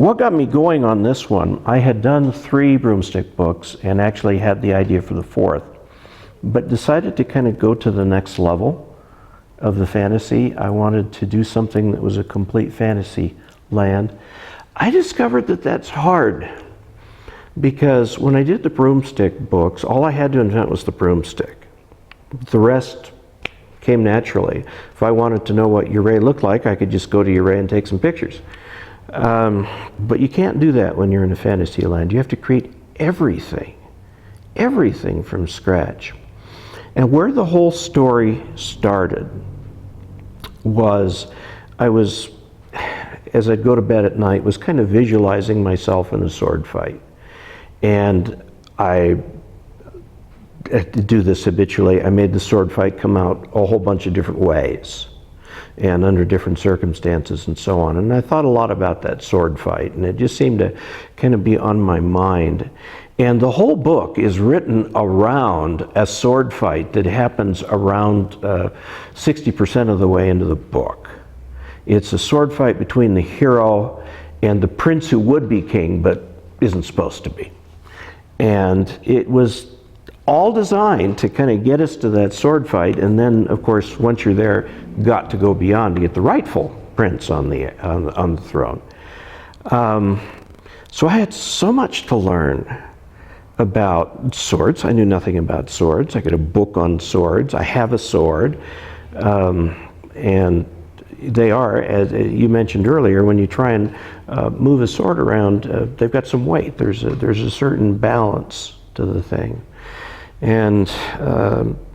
what got me going on this one, I had done 3 broomstick books and actually had the idea for the 4th, but decided to kind of go to the next level of the fantasy. I wanted to do something that was a complete fantasy land. I discovered that that's hard, because when I did the broomstick books, all I had to invent was the broomstick. The rest came naturally. If I wanted to know what Uray looked like, I could just go to Uray and take some pictures. But you can't do that when you're in a fantasy land. You have to create everything from scratch. And where the whole story started was, as I'd go to bed at night, was kind of visualizing myself in a sword fight. And I do this habitually. I made the sword fight come out a whole bunch of different ways and under different circumstances and so on. And I thought a lot about that sword fight, and it just seemed to kind of be on my mind. And the whole book is written around a sword fight that happens around 60% of the way into the book. It's a sword fight between the hero and the prince who would be king but isn't supposed to be. And it was all designed to kind of get us to that sword fight, and then, of course, once you're there, got to go beyond to get the rightful prince on the throne. So I had so much to learn about swords. I knew nothing about swords. I got a book on swords. I have a sword, and they are, as you mentioned earlier, when you try and move a sword around, they've got some weight. There's a certain balance to the thing. And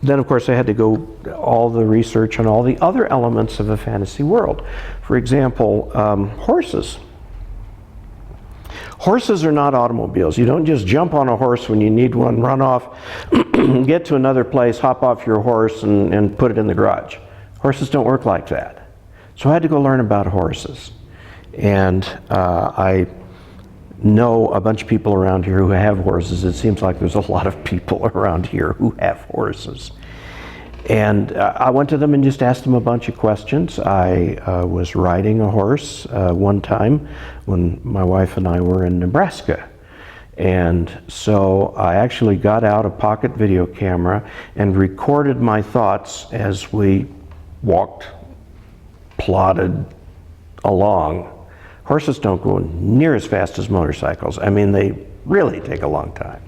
then, of course, I had to go all the research on all the other elements of a fantasy world. For example, horses. Horses are not automobiles. You don't just jump on a horse when you need one, run off, get to another place, hop off your horse, and put it in the garage. Horses don't work like that. So I had to go learn about horses. And I know a bunch of people around here who have horses. It seems like there's a lot of people around here who have horses. And I went to them and just asked them a bunch of questions. I was riding a horse one time when my wife and I were in Nebraska. And so I actually got out a pocket video camera and recorded my thoughts as we walked, plodded along. Horses don't go near as fast as motorcycles. I mean, they really take a long time.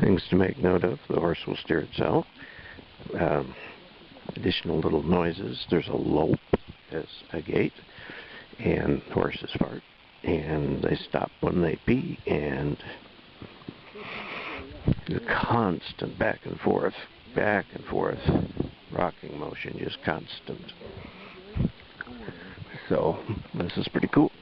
Things to make note of: the horse will steer itself. Additional little noises: there's a lope, there's a gait, and horses fart, and they stop when they pee, and the constant back and forth, rocking motion, just constant. So this is pretty cool.